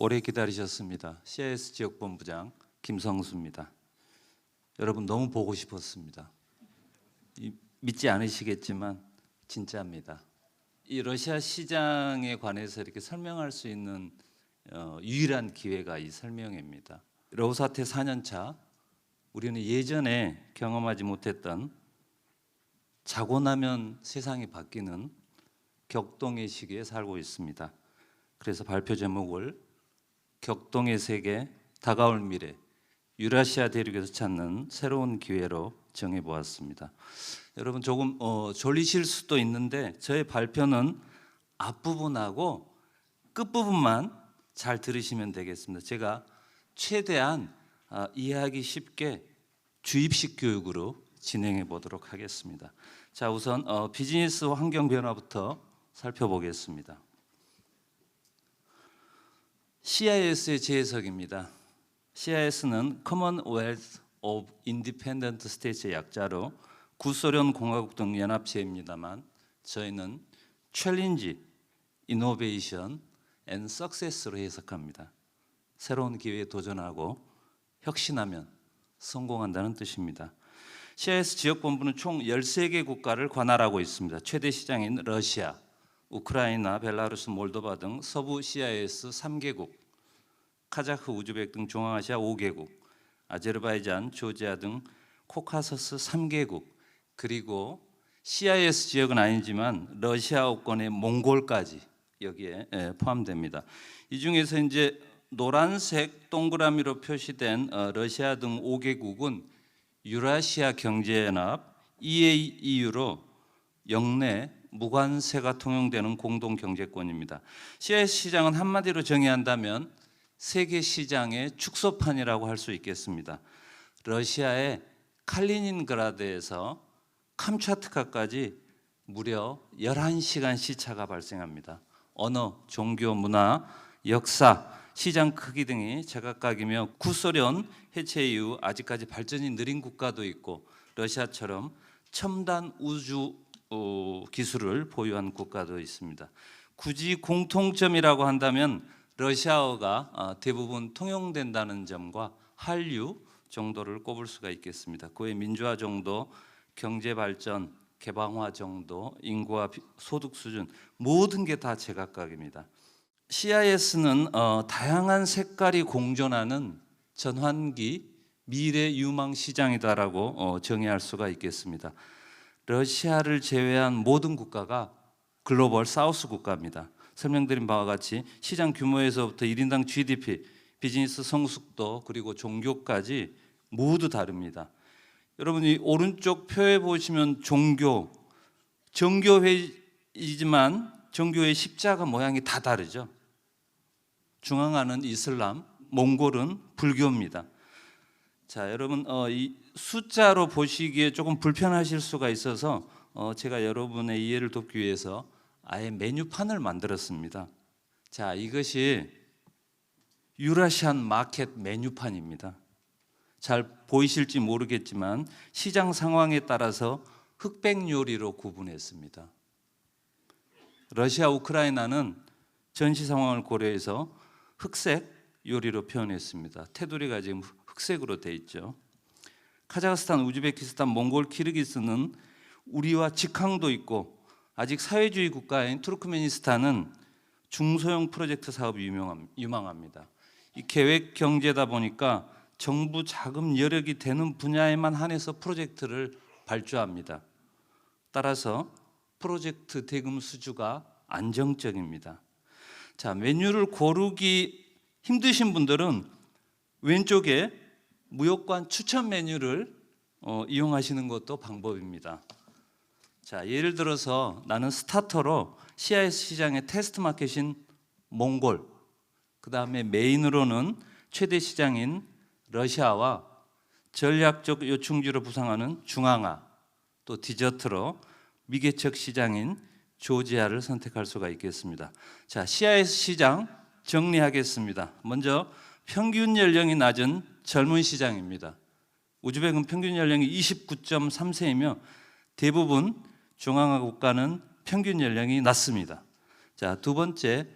오래 기다리셨습니다. CIS 지역본부장 김성수입니다. 여러분 너무 보고 싶었습니다. 믿지 않으시겠지만 진짜입니다. 이 러시아 시장에 관해서 이렇게 설명할 수 있는 유일한 기회가 이 설명회입니다. 러우 사태 4년차, 우리는 예전에 경험하지 못했던 자고 나면 세상이 바뀌는 격동의 시기에 살고 있습니다. 그래서 발표 제목을 격동의 세계, 다가올 미래, 유라시아 대륙에서 찾는 새로운 기회로 정해보았습니다. 여러분 조금 졸리실 수도 있는데 저의 발표는 앞부분하고 끝부분만 잘 들으시면 되겠습니다. 제가 최대한 이해하기 쉽게 주입식 교육으로 진행해 보도록 하겠습니다. 자, 우선 비즈니스 환경 변화부터 살펴보겠습니다. CIS의 재해석입니다. CIS는 Commonwealth of Independent States의 약자로 구소련 공화국 등 연합체입니다만 저희는 Challenge, Innovation and Success로 해석합니다. 새로운 기회에 도전하고 혁신하면 성공한다는 뜻입니다. CIS 지역본부는 총 13개 국가를 관할하고 있습니다. 최대 시장인 러시아, 우크라이나, 벨라루스, 몰도바 등 서부 CIS 3개국, 카자흐, 우즈벡 등 중앙아시아 5개국, 아제르바이잔, 조지아 등 코카서스 3개국, 그리고 CIS 지역은 아니지만 러시아어권의 몽골까지 여기에 포함됩니다. 이 중에서 이제 노란색 동그라미로 표시된 러시아 등 5개국은 유라시아 경제연합 EAEU로 영내 무관세가 통용되는 공동 경제권입니다. CIS 시장은 한마디로 정의한다면 세계 시장의 축소판이라고 할 수 있겠습니다. 러시아의 칼리닌그라드에서 캄차트카까지 무려 11시간 시차가 발생합니다. 언어, 종교, 문화, 역사, 시장 크기 등이 제각각이며 구소련 해체 이후 아직까지 발전이 느린 국가도 있고 러시아처럼 첨단 우주 기술을 보유한 국가도 있습니다. 굳이 공통점이라고 한다면 러시아어가 대부분 통용된다는 점과 한류 정도를 꼽을 수가 있겠습니다. 그 외 민주화 정도, 경제 발전, 개방화 정도, 인구와 소득 수준 모든 게 다 제각각입니다. CIS는 다양한 색깔이 공존하는 전환기 미래 유망 시장이다라고 정의할 수가 있겠습니다. 러시아를 제외한 모든 국가가 글로벌 사우스 국가입니다. 설명드린 바와 같이 시장 규모에서부터 1인당 GDP, 비즈니스 성숙도 그리고 종교까지 모두 다릅니다. 여러분이 오른쪽 표에 보시면 정교회이지만 정교회 십자가 모양이 다 다르죠. 중앙아는 이슬람, 몽골은 불교입니다. 자, 여러분 이 숫자로 보시기에 조금 불편하실 수가 있어서 제가 여러분의 이해를 돕기 위해서 아예 메뉴판을 만들었습니다. 자, 이것이 유라시안 마켓 메뉴판입니다. 잘 보이실지 모르겠지만 시장 상황에 따라서 흑백 요리로 구분했습니다. 러시아, 우크라이나는 전시 상황을 고려해서 흑색 요리로 표현했습니다. 테두리가 지금 흑색으로 되어 있죠. 카자흐스탄, 우즈베키스탄, 몽골, 키르기스는 우리와 직항도 있고 아직 사회주의 국가인 투르크메니스탄은 중소형 프로젝트 사업이 유망합니다. 이 계획 경제다 보니까 정부 자금 여력이 되는 분야에만 한해서 프로젝트를 발주합니다. 따라서 프로젝트 대금 수주가 안정적입니다. 자, 메뉴를 고르기 힘드신 분들은 왼쪽에 무역관 추천 메뉴를 이용하시는 것도 방법입니다. 자, 예를 들어서 나는 스타터로 CIS 시장의 테스트 마켓인 몽골, 그 다음에 메인으로는 최대 시장인 러시아와 전략적 요충지로 부상하는 중앙아, 또 디저트로 미개척 시장인 조지아를 선택할 수가 있겠습니다. 자, CIS 시장 정리하겠습니다. 먼저 평균 연령이 낮은 젊은 시장입니다. 우즈벡은 평균 연령이 29.3세이며 대부분 중앙아 국가는 평균 연령이 낮습니다. 자, 두 번째,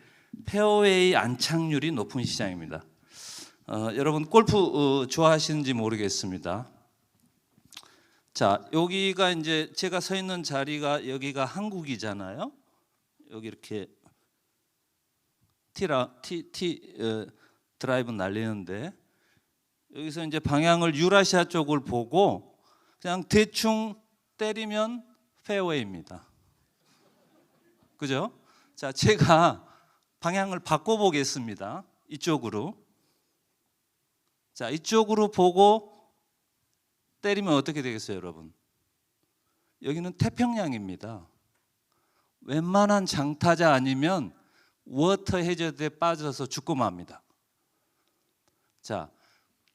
페어웨이 안착률이 높은 시장입니다. 여러분 골프 좋아하시는지 모르겠습니다. 자, 여기가 이제 제가 서 있는 자리가 여기가 한국이잖아요. 여기 이렇게 드라이브 날리는데 여기서 이제 방향을 유라시아 쪽을 보고 그냥 대충 때리면 페어웨이입니다. 그죠? 자, 제가 방향을 바꿔 보겠습니다. 이쪽으로. 자, 이쪽으로 보고 때리면 어떻게 되겠어요, 여러분? 여기는 태평양입니다. 웬만한 장타자 아니면 워터 해저드에 빠져서 죽고 맙니다. 자,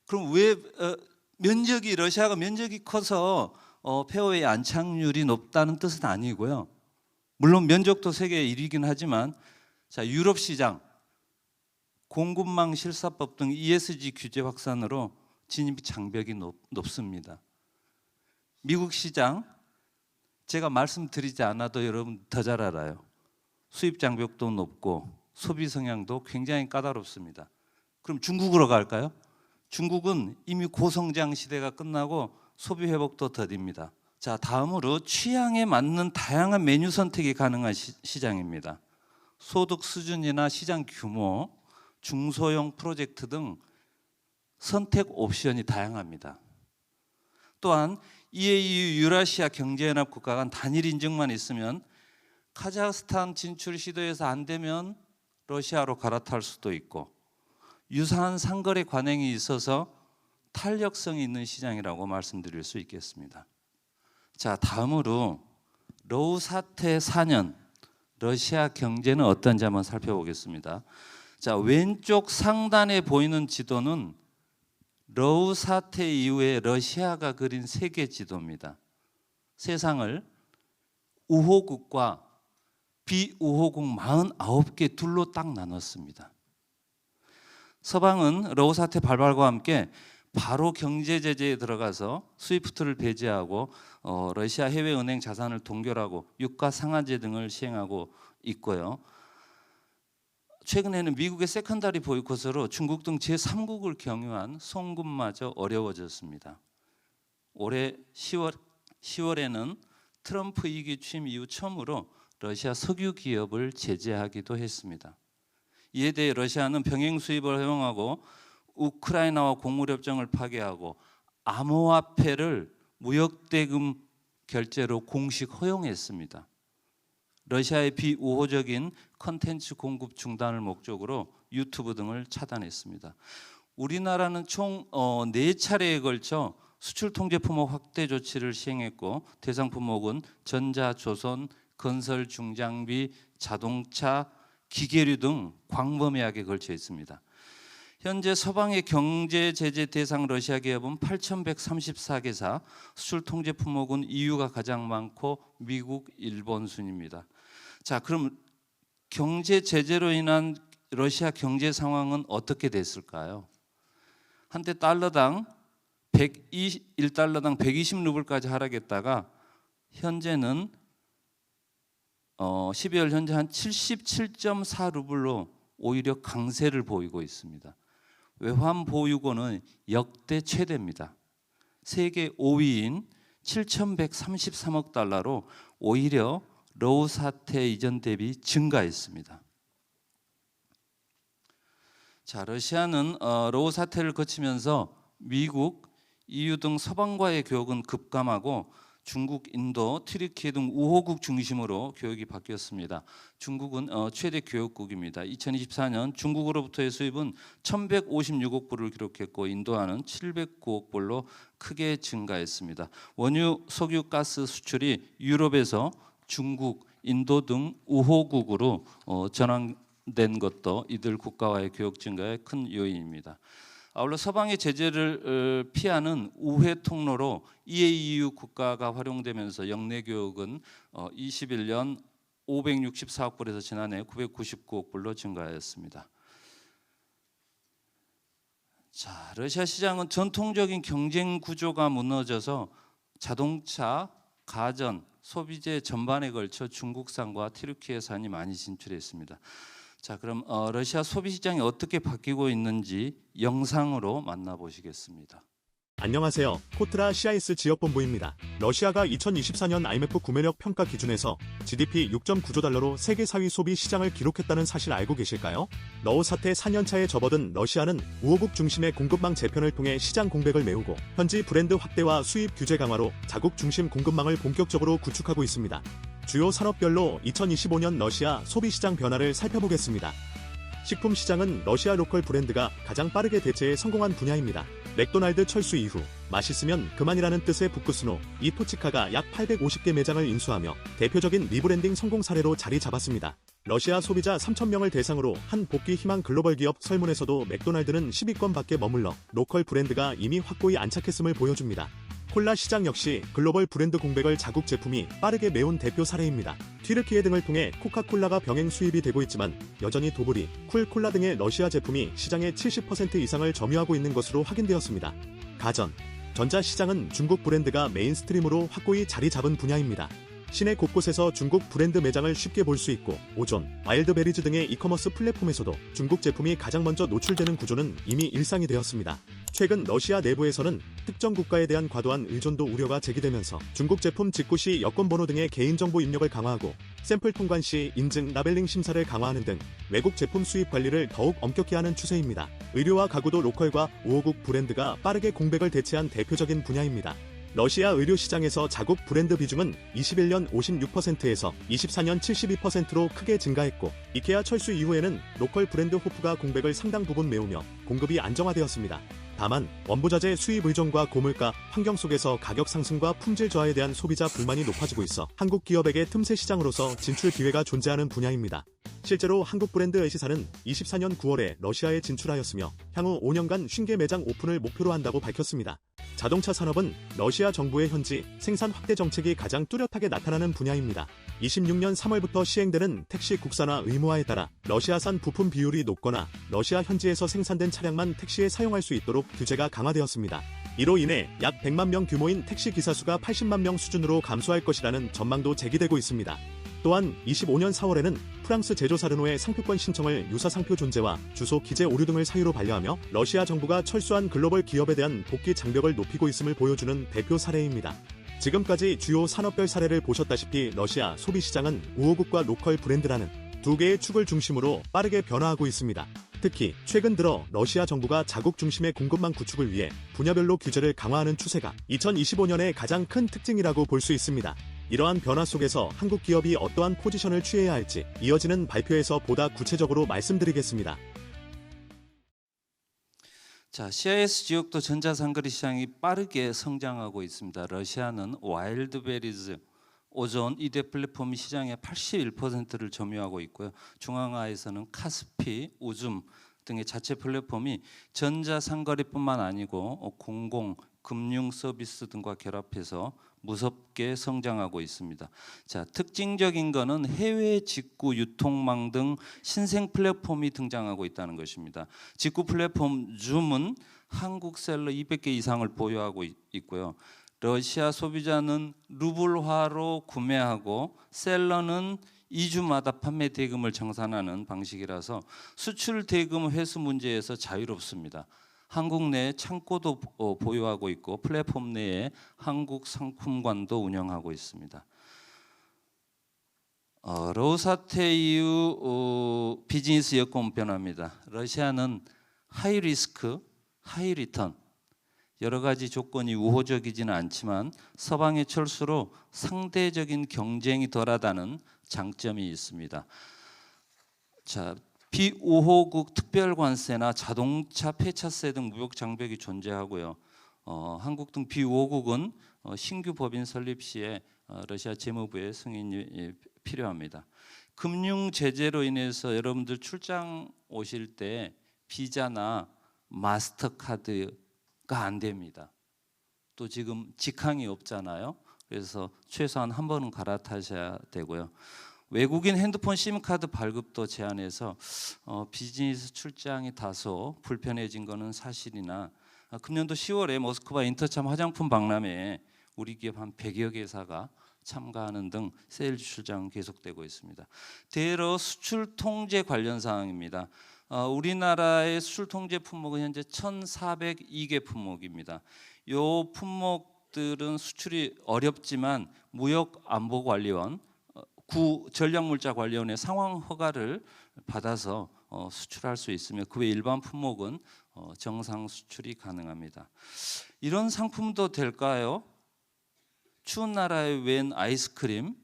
그럼 왜 러시아가 면적이 커서 페어웨이 안착률이 높다는 뜻은 아니고요. 물론 면적도 세계 1위긴 하지만 자, 유럽 시장 공급망 실사법 등 ESG 규제 확산으로 진입 장벽이 높습니다. 미국 시장 제가 말씀드리지 않아도 여러분 더 잘 알아요. 수입 장벽도 높고 소비 성향도 굉장히 까다롭습니다. 그럼 중국으로 갈까요? 중국은 이미 고성장 시대가 끝나고 소비 회복도 더딥니다. 자, 다음으로 취향에 맞는 다양한 메뉴 선택이 가능한 시장입니다. 소득 수준이나 시장 규모, 중소형 프로젝트 등 선택 옵션이 다양합니다. 또한 EAU 유라시아 경제연합 국가 간 단일 인증만 있으면 카자흐스탄 진출 시도에서 안 되면 러시아로 갈아탈 수도 있고 유사한 상거래 관행이 있어서 탄력성이 있는 시장이라고 말씀드릴 수 있겠습니다. 자, 다음으로 러우 사태 4년 러시아 경제는 어떤지 한번 살펴보겠습니다. 자, 왼쪽 상단에 보이는 지도는 러우 사태 이후에 러시아가 그린 세계 지도입니다. 세상을 우호국과 비우호국 49개 둘로 딱 나눴습니다. 서방은 러우 사태 발발과 함께 바로 경제 제재에 들어가서 스위프트를 배제하고 러시아 해외은행 자산을 동결하고 유가 상한제 등을 시행하고 있고요. 최근에는 미국의 세컨다리 보이콧으로 중국 등 제3국을 경유한 송금마저 어려워졌습니다. 올해 10월에는 트럼프 2기 취임 이후 처음으로 러시아 석유 기업을 제재하기도 했습니다. 이에 대해 러시아는 병행 수입을 허용하고 우크라이나와 곡물협정을 파기하고 암호화폐를 무역대금 결제로 공식 허용했습니다. 러시아의 비우호적인 컨텐츠 공급 중단을 목적으로 유튜브 등을 차단했습니다. 우리나라는 총 4차례에 걸쳐 수출 통제 품목 확대 조치를 시행했고 대상 품목은 전자, 조선, 건설, 중장비, 자동차, 기계류 등 광범위하게 걸쳐 있습니다. 현재 서방의 경제 제재 대상 러시아 기업은 8,134개사, 수출 통제 품목은 EU가 가장 많고 미국, 일본 순입니다. 자, 그럼 경제 제재로 인한 러시아 경제 상황은 어떻게 됐을까요? 한때 달러당 1달러당 120루블까지 하락했다가 현재는 12월 현재 한 77.4루블로 오히려 강세를 보이고 있습니다. 외환 보유고는 역대 최대입니다. 세계 5위인 7,133억 달러로 오히려 러우 사태 이전 대비 증가했습니다. 자, 러시아는 러우 사태를 거치면서 미국, EU 등 서방과의 교역은 급감하고 중국, 인도, 튀르키예 등 우호국 중심으로 교역이 바뀌었습니다. 중국은 최대 교역국입니다. 2024년 중국으로부터의 수입은 1,156억 불을 기록했고 인도와는 709억 불로 크게 증가했습니다. 원유, 석유, 가스 수출이 유럽에서 중국, 인도 등 우호국으로 전환된 것도 이들 국가와의 교역 증가의 큰 요인입니다. 아울러 서방의 제재를 피하는 우회 통로로 EAU 국가가 활용되면서 역내 교역은 21년 564억 불에서 지난해 999억 불로 증가하였습니다. 자, 러시아 시장은 전통적인 경쟁 구조가 무너져서 자동차, 가전, 소비재 전반에 걸쳐 중국산과 튀르키예산이 많이 진출했습니다. 자, 그럼 러시아 소비 시장이 어떻게 바뀌고 있는지 영상으로 만나보시겠습니다. 안녕하세요. 코트라 CIS 지역본부입니다. 러시아가 2024년 IMF 구매력 평가 기준에서 GDP 6.9조 달러로 세계 4위 소비 시장을 기록했다는 사실 알고 계실까요? 러우 사태 4년차에 접어든 러시아는 우호국 중심의 공급망 재편을 통해 시장 공백을 메우고 현지 브랜드 확대와 수입 규제 강화로 자국 중심 공급망을 본격적으로 구축하고 있습니다. 주요 산업별로 2025년 러시아 소비 시장 변화를 살펴보겠습니다. 식품 시장은 러시아 로컬 브랜드가 가장 빠르게 대체에 성공한 분야입니다. 맥도날드 철수 이후 맛있으면 그만이라는 뜻의 부크스노, 이 토치카가 약 850개 매장을 인수하며 대표적인 리브랜딩 성공 사례로 자리 잡았습니다. 러시아 소비자 3,000명을 대상으로 한 복귀 희망 글로벌 기업 설문에서도 맥도날드는 10위권 밖에 머물러 로컬 브랜드가 이미 확고히 안착했음을 보여줍니다. 콜라 시장 역시 글로벌 브랜드 공백을 자국 제품이 빠르게 메운 대표 사례입니다. 튀르키예 등을 통해 코카콜라가 병행 수입이 되고 있지만 여전히 도브리, 쿨콜라 등의 러시아 제품이 시장의 70% 이상을 점유하고 있는 것으로 확인되었습니다. 가전, 전자 시장은 중국 브랜드가 메인스트림으로 확고히 자리 잡은 분야입니다. 시내 곳곳에서 중국 브랜드 매장을 쉽게 볼 수 있고 오존, 와일드베리즈 등의 이커머스 플랫폼에서도 중국 제품이 가장 먼저 노출되는 구조는 이미 일상이 되었습니다. 최근 러시아 내부에서는 특정 국가에 대한 과도한 의존도 우려가 제기되면서 중국 제품 직구 시 여권번호 등의 개인정보 입력을 강화하고 샘플 통관 시 인증, 라벨링 심사를 강화하는 등 외국 제품 수입 관리를 더욱 엄격히 하는 추세입니다. 의료와 가구도 로컬과 우호국 브랜드가 빠르게 공백을 대체한 대표적인 분야입니다. 러시아 의료 시장에서 자국 브랜드 비중은 21년 56%에서 24년 72%로 크게 증가했고 이케아 철수 이후에는 로컬 브랜드 호프가 공백을 상당 부분 메우며 공급이 안정화되었습니다. 다만 원부자재 수입 의존과 고물가 환경 속에서 가격 상승과 품질 저하에 대한 소비자 불만이 높아지고 있어 한국 기업에게 틈새 시장으로서 진출 기회가 존재하는 분야입니다. 실제로 한국 브랜드 에시사는 24년 9월에 러시아에 진출하였으며 향후 5년간 50개 매장 오픈을 목표로 한다고 밝혔습니다. 자동차 산업은 러시아 정부의 현지 생산 확대 정책이 가장 뚜렷하게 나타나는 분야입니다. 26년 3월부터 시행되는 택시 국산화 의무화에 따라 러시아산 부품 비율이 높거나 러시아 현지에서 생산된 차량만 택시에 사용할 수 있도록 규제가 강화되었습니다. 이로 인해 약 100만 명 규모인 택시 기사 수가 80만 명 수준으로 감소할 것이라는 전망도 제기되고 있습니다. 또한 25년 4월에는 프랑스 제조사 르노의 상표권 신청을 유사 상표 존재와 주소 기재 오류 등을 사유로 반려하며 러시아 정부가 철수한 글로벌 기업에 대한 복귀 장벽을 높이고 있음을 보여주는 대표 사례입니다. 지금까지 주요 산업별 사례를 보셨다시피 러시아 소비 시장은 우호국과 로컬 브랜드라는 두 개의 축을 중심으로 빠르게 변화하고 있습니다. 특히 최근 들어 러시아 정부가 자국 중심의 공급망 구축을 위해 분야별로 규제를 강화하는 추세가 2025년의 가장 큰 특징이라고 볼 수 있습니다. 이러한 변화 속에서 한국 기업이 어떠한 포지션을 취해야 할지 이어지는 발표에서 보다 구체적으로 말씀드리겠습니다. 자, CIS 지역도 전자상거래 시장이 빠르게 성장하고 있습니다. 러시아는 와일드베리즈, 오존 이대 플랫폼이 시장의 81%를 점유하고 있고요. 중앙아에서는 카스피, 우줌 등의 자체 플랫폼이 전자상거래뿐만 아니고 공공, 금융 서비스 등과 결합해서 무섭게 성장하고 있습니다. 자, 특징적인 것은 해외 직구 유통망 등 신생 플랫폼이 등장하고 있다는 것입니다. 직구 플랫폼 줌은 한국 셀러 200개 이상을 보유하고 있고요. 러시아 소비자는 루블화로 구매하고 셀러는 2주마다 판매 대금을 정산하는 방식이라서 수출 대금 회수 문제에서 자유롭습니다. 한국 내 창고도 보유하고 있고 플랫폼 내에 한국 상품관도 운영하고 있습니다. 러우 사태 이후 비즈니스 여건 변화입니다. 러시아는 하이 리스크, 하이 리턴 여러 가지 조건이 우호적이지는 않지만 서방의 철수로 상대적인 경쟁이 덜하다는 장점이 있습니다. 자, 비우호국 특별관세나 자동차 폐차세 등 무역 장벽이 존재하고요. 한국 등 비우호국은 신규 법인 설립 시에 러시아 재무부의 승인이 필요합니다. 금융 제재로 인해서 여러분들 출장 오실 때 비자나 마스터카드가 안 됩니다. 또 지금 직항이 없잖아요. 그래서 최소한 한 번은 갈아타셔야 되고요. 외국인 핸드폰 심카드 발급도 제한해서 비즈니스 출장이 다소 불편해진 것은 사실이나 금년도 10월에 모스크바 인터참 화장품 박람회에 우리 기업 한 100여 개사가 참가하는 등 세일즈 출장은 계속되고 있습니다. 대러 수출 통제 관련 사항입니다. 우리나라의 수출 통제 품목은 현재 1,402개 품목입니다. 이 품목들은 수출이 어렵지만 무역안보관리원, 전략물자관리원의 상황 허가를 받아서 수출할 수 있으며 그 외 일반 품목은 정상 수출이 가능합니다. 이런 상품도 될까요? 추운 나라에 웬 아이스크림?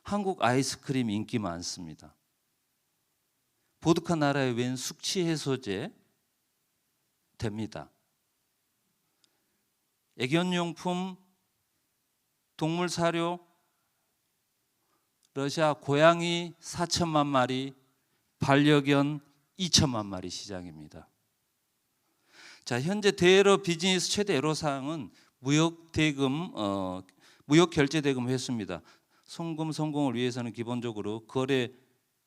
한국 아이스크림 인기 많습니다. 보드카 나라에 웬 숙취 해소제? 됩니다. 애견용품, 동물 사료, 러시아 고양이 4천만 마리, 반려견 2천만 마리 시장입니다. 자, 현재 대러 비즈니스 최대 애로사항은 무역 결제 대금 회수입니다. 송금 성공을 위해서는 기본적으로 거래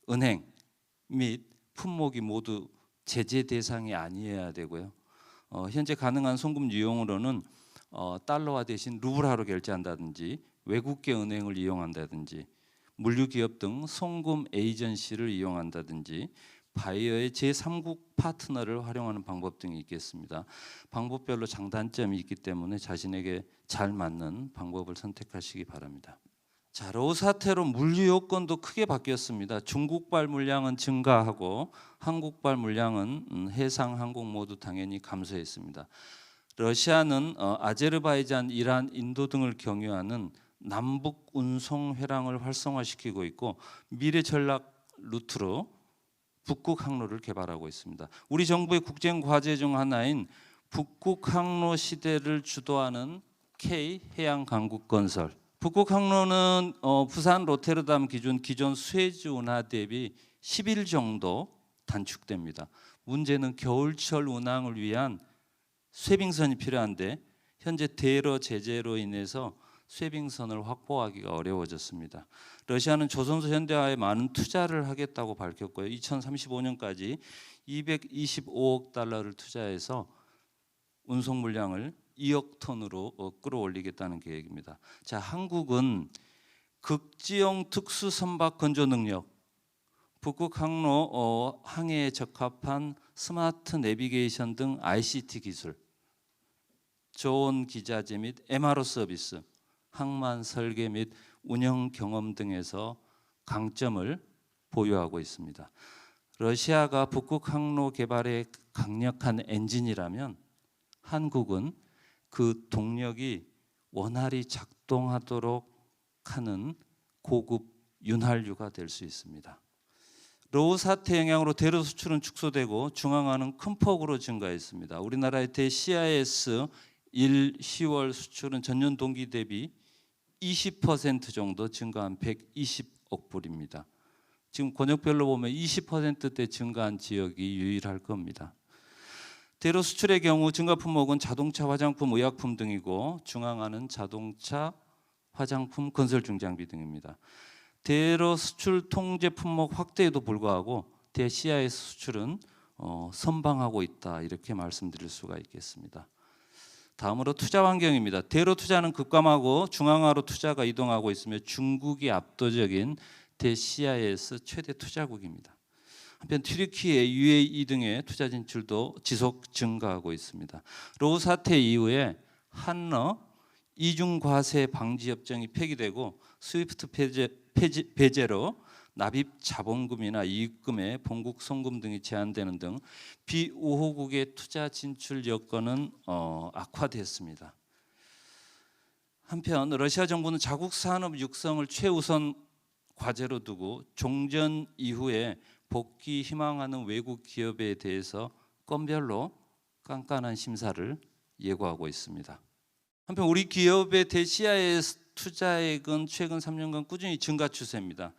은행 및 품목이 모두 제재 대상이 아니어야 되고요. 현재 가능한 송금 유형으로는 달러화 대신 루블화로 결제한다든지 외국계 은행을 이용한다든지 물류기업 등 송금 에이전시를 이용한다든지 바이어의 제3국 파트너를 활용하는 방법 등이 있겠습니다. 방법별로 장단점이 있기 때문에 자신에게 잘 맞는 방법을 선택하시기 바랍니다. 자, 러우 사태로 물류 요건도 크게 바뀌었습니다. 중국발 물량은 증가하고 한국발 물량은 해상 항공 모두 당연히 감소했습니다. 러시아는 아제르바이잔, 이란, 인도 등을 경유하는 남북 운송 회랑을 활성화시키고 있고 미래 전략 루트로 북극 항로를 개발하고 있습니다. 우리 정부의 국정 과제 중 하나인 북극 항로 시대를 주도하는 K 해양 강국 건설. 북극 항로는 부산 로테르담 기존 수에즈 운하 대비 10일 정도 단축됩니다. 문제는 겨울철 운항을 위한 쇄빙선이 필요한데 현재 대러 제재로 인해서 쇄빙선을 확보하기가 어려워졌습니다. 러시아는 조선소 현대화에 많은 투자를 하겠다고 밝혔고요. 2035년까지 225억 달러를 투자해서 운송 물량을 2억 톤으로 끌어올리겠다는 계획입니다. 자, 한국은 극지형 특수 선박 건조 능력, 북극 항로 항해에 적합한 스마트 내비게이션 등 ICT 기술, 좋은 기자재 및 MRO 서비스, 항만 설계 및 운영 경험 등에서 강점을 보유하고 있습니다. 러시아가 북극 항로 개발에 강력한 엔진이라면 한국은 그 동력이 원활히 작동하도록 하는 고급 윤활유가 될 수 있습니다. 러우 사태 영향으로 대러 수출은 축소되고 중앙화는 큰 폭으로 증가했습니다. 우리나라의 CIS 10월 수출은 전년 동기 대비 20% 정도 증가한 120억 불입니다. 지금 권역별로 보면 20%대 증가한 지역이 유일할 겁니다. 대러 수출의 경우 증가 품목은 자동차, 화장품, 의약품 등이고 중앙화는 자동차, 화장품, 건설 중장비 등입니다. 대러 수출 통제 품목 확대에도 불구하고 대CIS 수출은 선방하고 있다 이렇게 말씀드릴 수가 있겠습니다. 다음으로 투자 환경입니다. 대러 투자는 급감하고 중앙화로 투자가 이동하고 있으며 중국이 압도적인 대CIS 최대 투자국입니다. 한편 튀르키예, UAE 등의 투자 진출도 지속 증가하고 있습니다. 러우 사태 이후에 한러 이중 과세 방지 협정이 폐기되고 스위프트 배제로 납입 자본금이나 이익금의 본국 송금 등이 제한되는 등 비우호국의 투자 진출 여건은 악화됐습니다. 한편 러시아 정부는 자국 산업 육성을 최우선 과제로 두고 종전 이후에 복귀 희망하는 외국 기업에 대해서 건별로 깐깐한 심사를 예고하고 있습니다. 한편 우리 기업의 대CIS 투자액은 최근 3년간 꾸준히 증가 추세입니다.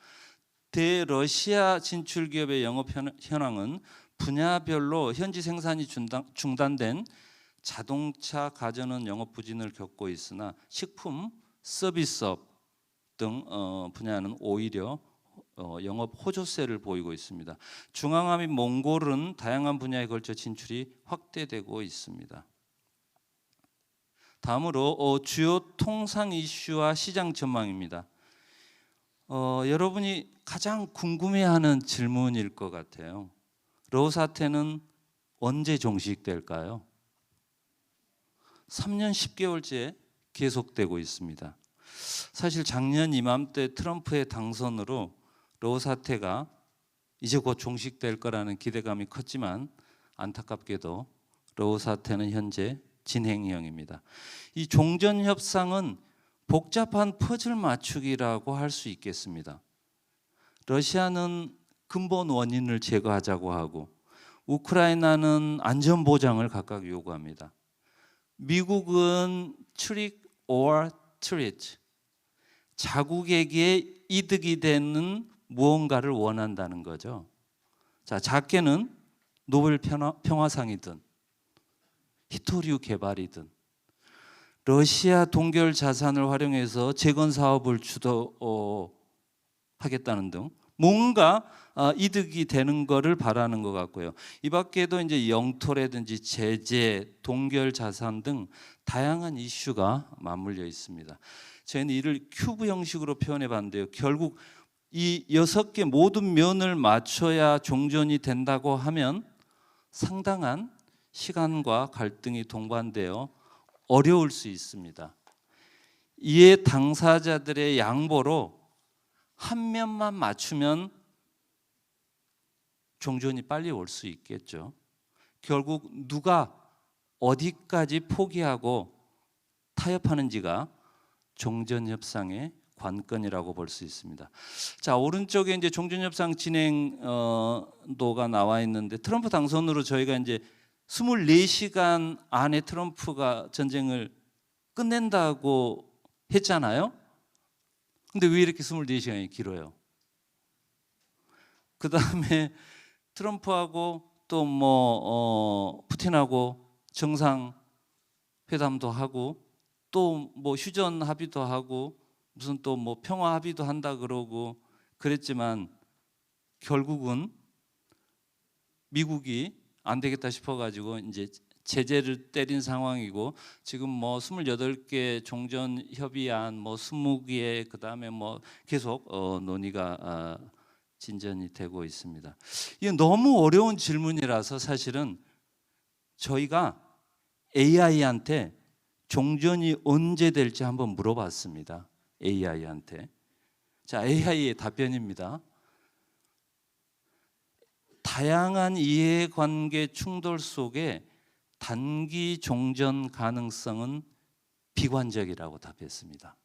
대러시아 진출 기업의 영업 현황은 분야별로 현지 생산이 중단된 자동차, 가전은 영업 부진을 겪고 있으나 식품, 서비스업 등 분야는 오히려 영업 호조세를 보이고 있습니다. 중앙화 및 몽골은 다양한 분야에 걸쳐 진출이 확대되고 있습니다. 다음으로 주요 통상 이슈와 시장 전망입니다. 여러분이 가장 궁금해하는 질문일 것 같아요. 러우 사태는 언제 종식될까요? 3년 10개월째 계속되고 있습니다. 사실 작년 이맘때 트럼프의 당선으로 러우 사태가 이제 곧 종식될 거라는 기대감이 컸지만 안타깝게도 러우 사태는 현재 진행형입니다. 이 종전 협상은 복잡한 퍼즐 맞추기라고 할 수 있겠습니다. 러시아는 근본 원인을 제거하자고 하고 우크라이나는 안전 보장을 각각 요구합니다. 미국은 trick or treat, 자국에게 이득이 되는 무언가를 원한다는 거죠. 자, 작게는 노벨 평화상이든 히토류 개발이든 러시아 동결 자산을 활용해서 재건 사업을 주도하겠다는 등 뭔가 이득이 되는 것을 바라는 것 같고요. 이 밖에도 이제 영토라든지 제재, 동결 자산 등 다양한 이슈가 맞물려 있습니다. 저희는 이를 큐브 형식으로 표현해 봤는데요. 결국 이 6개 모든 면을 맞춰야 종전이 된다고 하면 상당한 시간과 갈등이 동반되어 어려울 수 있습니다. 이에 당사자들의 양보로 한 면만 맞추면 종전이 빨리 올 수 있겠죠. 결국 누가 어디까지 포기하고 타협하는지가 종전 협상의 관건이라고 볼 수 있습니다. 자, 오른쪽에 이제 종전 협상 진행도가 나와 있는데 트럼프 당선으로 저희가 이제 24시간 안에 트럼프가 전쟁을 끝낸다고 했잖아요. 근데 왜 이렇게 24시간이 길어요? 그 다음에 트럼프하고 또 푸틴하고 정상 회담도 하고 또 휴전 합의도 하고 무슨 또 평화 합의도 한다 그러고 그랬지만 결국은 미국이 안 되겠다 싶어가지고 이제 제재를 때린 상황이고 지금 28개 종전 협의안 20개 그다음에 계속 논의가 진전이 되고 있습니다. 이게 너무 어려운 질문이라서 사실은 저희가 AI한테 종전이 언제 될지 한번 물어봤습니다. AI한테. 자, AI의 답변입니다. 다양한 이해관계 충돌 속에 단기 종전 가능성은 비관적이라고 답했습니다.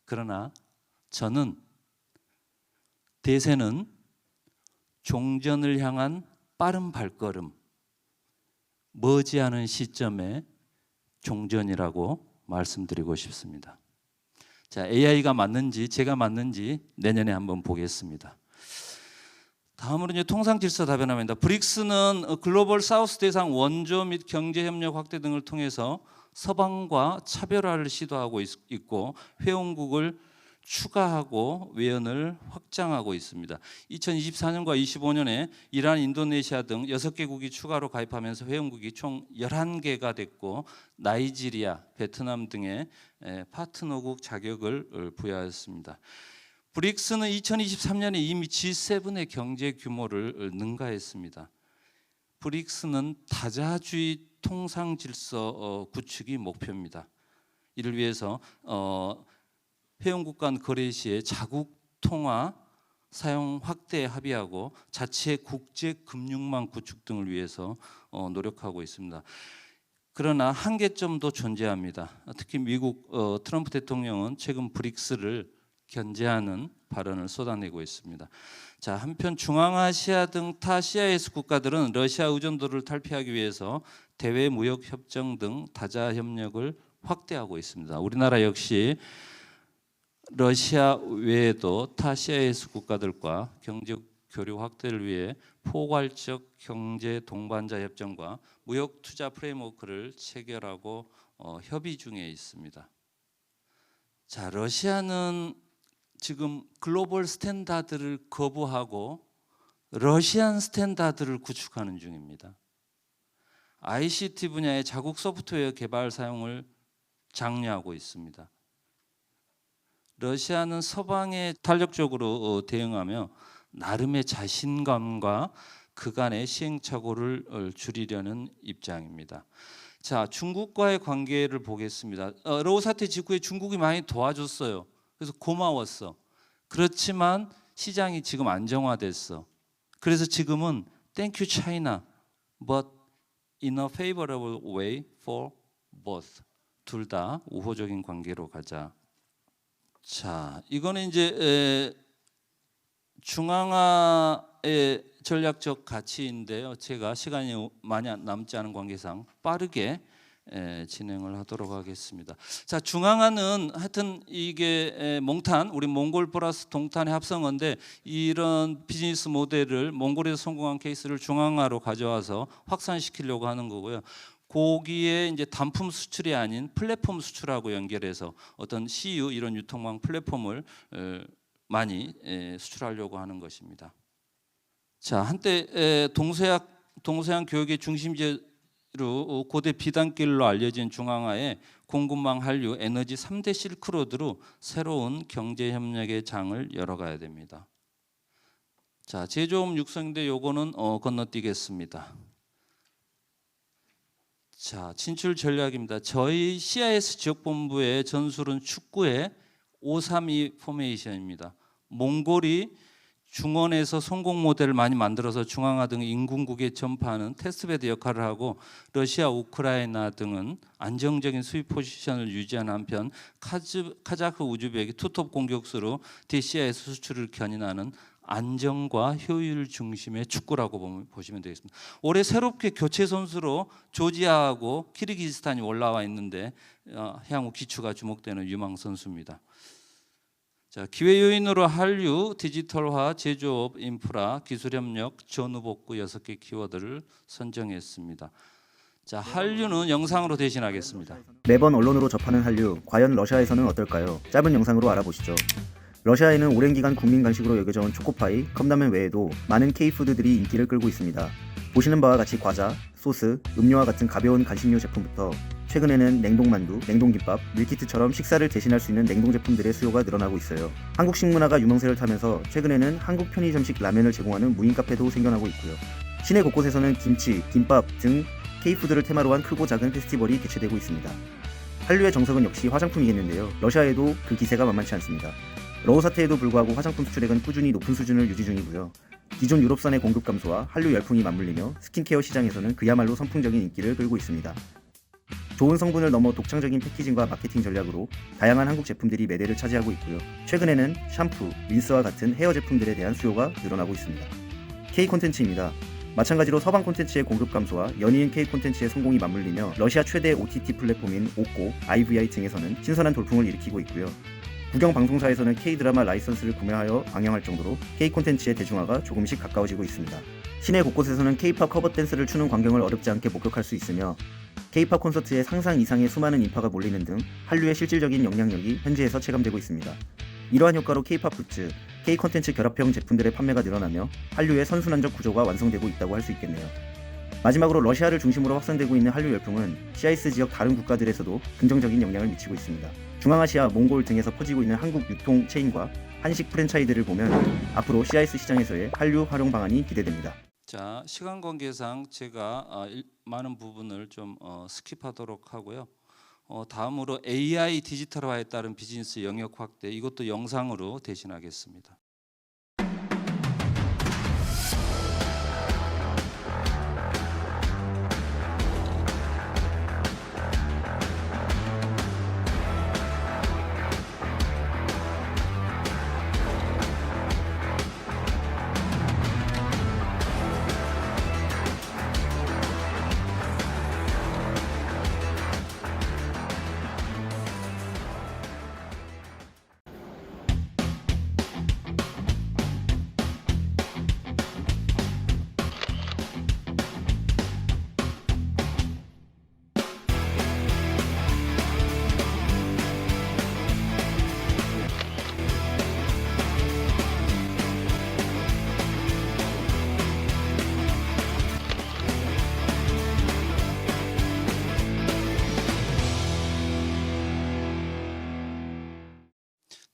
그러나 저는 대세는 종전을 향한 빠른 발걸음, 머지않은 시점에 종전이라고 말씀드리고 싶습니다. 자, AI가 맞는지 제가 맞는지 내년에 한번 보겠습니다. 다음으로 이제 통상 질서 답변합니다. 브릭스는 글로벌 사우스 대상 원조 및 경제 협력 확대 등을 통해서 서방과 차별화를 시도하고 있고 회원국을 추가하고 외연을 확장하고 있습니다. 2024년과 25년에 이란, 인도네시아 등 6개국이 추가로 가입하면서 회원국이 총 11개가 됐고 나이지리아, 베트남 등의 파트너국 자격을 부여하였습니다. 브릭스는 2023년에 이미 G7의 경제 규모를 능가했습니다. 브릭스는 다자주의 통상 질서 구축이 목표입니다. 이를 위해서 회원국 간 거래 시에 자국 통화 사용 확대에 합의하고 자체 국제 금융망 구축 등을 위해서 노력하고 있습니다. 그러나 한계점도 존재합니다. 특히 미국 트럼프 대통령은 최근 브릭스를 견제하는 발언을 쏟아내고 있습니다. 자, 한편 중앙아시아 등 타 CIS 국가들은 러시아 의존도를 탈피하기 위해서 대외 무역 협정 등 다자 협력을 확대하고 있습니다. 우리나라 역시 러시아 외에도 타 CIS 국가들과 경제 교류 확대를 위해 포괄적 경제 동반자 협정과 무역 투자 프레임워크를 체결하고 협의 중에 있습니다. 자, 러시아는 지금 글로벌 스탠다드를 거부하고 러시안 스탠다드를 구축하는 중입니다. ICT 분야의 자국 소프트웨어 개발 사용을 장려하고 있습니다. 러시아는 서방에 탄력적으로 대응하며 나름의 자신감과 그간의 시행착오를 줄이려는 입장입니다. 자, 중국과의 관계를 보겠습니다. 러우 사태 직후에 중국이 많이 도와줬어요. 그래서 고마웠어. 그렇지만 시장이 지금 안정화됐어. 그래서 지금은 Thank you China, but in a favorable way for both. 둘 다 우호적인 관계로 가자. 자, 이거는 이제 중앙화의 전략적 가치인데요. 제가 시간이 많이 남지 않은 관계상 빠르게 진행을 하도록 하겠습니다. 자, 중앙화는 하여튼 이게 몽탄, 우리 몽골 플러스 동탄의 합성어인데 이런 비즈니스 모델을 몽골에서 성공한 케이스를 중앙화로 가져와서 확산시키려고 하는 거고요. 거기에 이제 단품 수출이 아닌 플랫폼 수출하고 연결해서 어떤 CU 이런 유통망 플랫폼을 많이 수출하려고 하는 것입니다. 자, 한때 동서양 교육의 중심지로 고대 비단길로 알려진 중앙화에 공급망 한류 에너지 3대 실크로드로 새로운 경제 협력의 장을 열어가야 됩니다. 자, 제조업 육성인데 요거는 건너뛰겠습니다. 자, 진출 전략입니다. 저희 CIS 지역본부의 전술은 축구의 5-3-2 포메이션입니다. 몽골이 중원에서 성공 모델을 많이 만들어서 중앙화 등 인근국에 전파하는 테스트베드 역할을 하고 러시아, 우크라이나 등은 안정적인 수입 포지션을 유지하는 한편 카자흐, 우즈벡이 투톱 공격수로 DCIS 수출을 견인하는 안정과 효율 중심의 축구라고 보시면 되겠습니다. 올해 새롭게 교체 선수로 조지아하고 키르기즈스탄이 올라와 있는데 향후 기추가 주목되는 유망 선수입니다. 자, 기회 요인으로 한류, 디지털화, 제조업, 인프라, 기술협력, 전후복구 6개 키워드를 선정했습니다. 자, 한류는 영상으로 대신하겠습니다. 매번 언론으로 접하는 한류, 과연 러시아에서는 어떨까요? 짧은 영상으로 알아보시죠. 러시아에는 오랜 기간 국민 간식으로 여겨져온 초코파이, 컵라면 외에도 많은 K푸드들이 인기를 끌고 있습니다. 보시는 바와 같이 과자, 소스, 음료와 같은 가벼운 간식류 제품부터 최근에는 냉동만두, 냉동김밥, 밀키트처럼 식사를 대신할 수 있는 냉동 제품들의 수요가 늘어나고 있어요. 한국 식문화가 유명세를 타면서 최근에는 한국 편의점식 라면을 제공하는 무인 카페도 생겨나고 있고요. 시내 곳곳에서는 김치, 김밥 등 K푸드를 테마로 한 크고 작은 페스티벌이 개최되고 있습니다. 한류의 정석은 역시 화장품이겠는데요. 러시아에도 그 기세가 만만치 않습니다. 러우 사태에도 불구하고 화장품 수출액은 꾸준히 높은 수준을 유지 중이고요. 기존 유럽산의 공급 감소와 한류 열풍이 맞물리며 스킨케어 시장에서는 그야말로 선풍적인 인기를 끌고 있습니다. 좋은 성분을 넘어 독창적인 패키징과 마케팅 전략으로 다양한 한국 제품들이 매대를 차지하고 있고요. 최근에는 샴푸, 린스와 같은 헤어 제품들에 대한 수요가 늘어나고 있습니다. K 콘텐츠입니다. 마찬가지로 서방 콘텐츠의 공급 감소와 연예인 K 콘텐츠의 성공이 맞물리며 러시아 최대 OTT 플랫폼인 오꼬, IVI 등에서는 신선한 돌풍을 일으키고 있고요. 국영 방송사에서는 K-드라마 라이선스를 구매하여 방영할 정도로 K 콘텐츠의 대중화가 조금씩 가까워지고 있습니다. 시내 곳곳에서는 K-팝 커버 댄스를 추는 광경을 어렵지 않게 목격할 수 있으며 K-팝 콘서트에 상상 이상의 수많은 인파가 몰리는 등 한류의 실질적인 영향력이 현지에서 체감되고 있습니다. 이러한 효과로 K-팝 굿즈, K 콘텐츠 결합형 제품들의 판매가 늘어나며 한류의 선순환적 구조가 완성되고 있다고 할 수 있겠네요. 마지막으로 러시아를 중심으로 확산되고 있는 한류 열풍은 CIS 지역 다른 국가들에서도 긍정적인 영향을 미치고 있습니다. 중앙아시아, 몽골 등에서 퍼지고 있는 한국 유통 체인과 한식 프랜차이즈를 보면 앞으로 CIS 시장에서의 한류 활용 방안이 기대됩니다. 자, 시간 관계상 제가 많은 부분을 좀 스킵하도록 하고요. 다음으로 AI 디지털화에 따른 비즈니스 영역 확대, 이것도 영상으로 대신하겠습니다.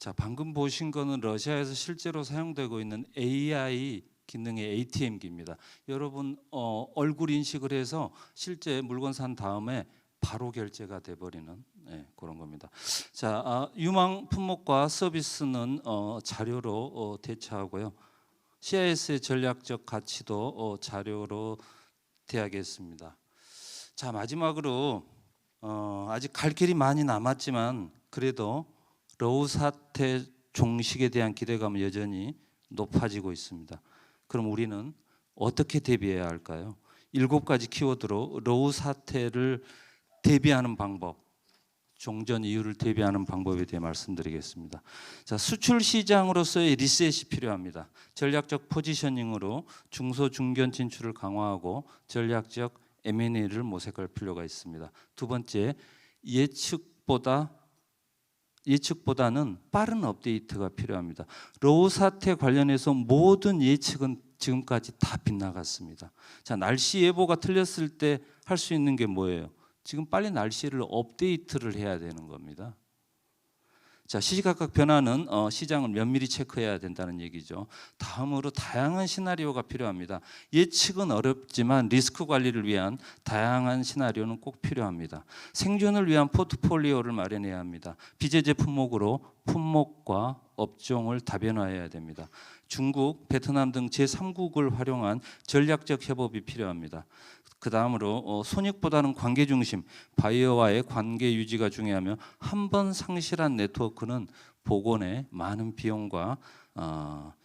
자, 방금 보신 거는 러시아에서 실제로 사용되고 있는 AI 기능의 ATM기입니다. 여러분 얼굴 인식을 해서 실제 물건 산 다음에 바로 결제가 돼버리는 그런 겁니다. 자, 유망 품목과 서비스는 자료로 대체하고요. CIS의 전략적 가치도 자료로 대하겠습니다. 자, 마지막으로 아직 갈 길이 많이 남았지만 그래도 러우 사태 종식에 대한 기대감은 여전히 높아지고 있습니다. 그럼 우리는 어떻게 대비해야 할까요? 7가지 키워드로 러우 사태를 대비하는 방법, 종전 이후를 대비하는 방법에 대해 말씀드리겠습니다. 자, 수출 시장으로서의 리셋이 필요합니다. 전략적 포지셔닝으로 중소 중견 진출을 강화하고 전략적 M&A를 모색할 필요가 있습니다. 두 번째, 예측보다는 빠른 업데이트가 필요합니다. 러우 사태 관련해서 모든 예측은 지금까지 다 빗나갔습니다. 자, 날씨 예보가 틀렸을 때 할 수 있는 게 뭐예요? 지금 빨리 날씨를 업데이트를 해야 되는 겁니다. 자, 시시각각 변하는 시장을 면밀히 체크해야 된다는 얘기죠. 다음으로 다양한 시나리오가 필요합니다. 예측은 어렵지만 리스크 관리를 위한 다양한 시나리오는 꼭 필요합니다. 생존을 위한 포트폴리오를 마련해야 합니다. 비제재 품목으로 품목과 업종을 다변화해야 됩니다. 중국, 베트남 등 제3국을 활용한 전략적 협업이 필요합니다. 그 다음으로 손익보다는 관계 중심, 바이어와의 관계 유지가 중요하며 한 번 상실한 네트워크는 복원에 많은 비용과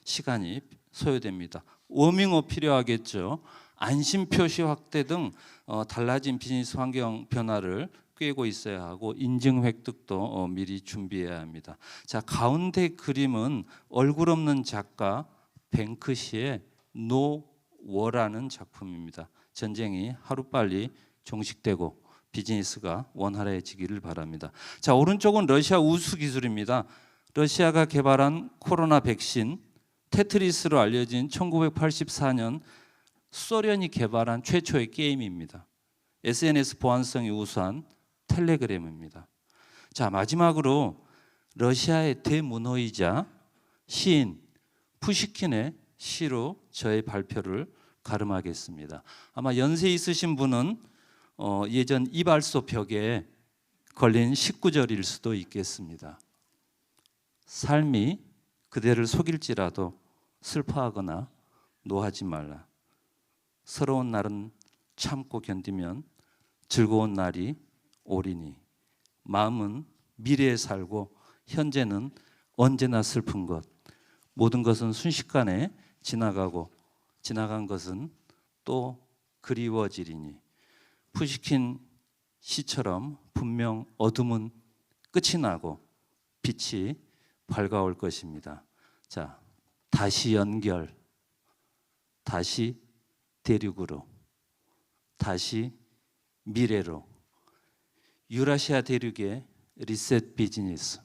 시간이 소요됩니다. 워밍업 필요하겠죠. 안심 표시 확대 등 달라진 비즈니스 환경 변화를 꿰고 있어야 하고 인증 획득도 미리 준비해야 합니다. 자, 가운데 그림은 얼굴 없는 작가 뱅크시의 노워라는 작품입니다. 전쟁이 하루빨리 종식되고 비즈니스가 원활해지기를 바랍니다. 자, 오른쪽은 러시아 우수 기술입니다. 러시아가 개발한 코로나 백신, 테트리스로 알려진 1984년 소련이 개발한 최초의 게임입니다. SNS 보안성이 우수한 텔레그램입니다. 자, 마지막으로 러시아의 대문호이자 시인 푸시킨의 시로 저의 발표를 가름하겠습니다. 아마 연세 있으신 분은 예전 이발소 벽에 걸린 19절일 수도 있겠습니다. 삶이 그대를 속일지라도 슬퍼하거나 노하지 말라. 서러운 날은 참고 견디면 즐거운 날이 오리니. 마음은 미래에 살고 현재는 언제나 슬픈 것. 모든 것은 순식간에 지나가고 지나간 것은 또 그리워지리니. 푸시킨 시처럼 분명 어둠은 끝이 나고 빛이 밝아올 것입니다. 자, 다시 연결, 다시 대륙으로, 다시 미래로. 유라시아 대륙의 리셋 비즈니스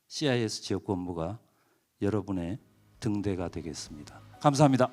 CIS 지역본부가 여러분의 등대가 되겠습니다. 감사합니다.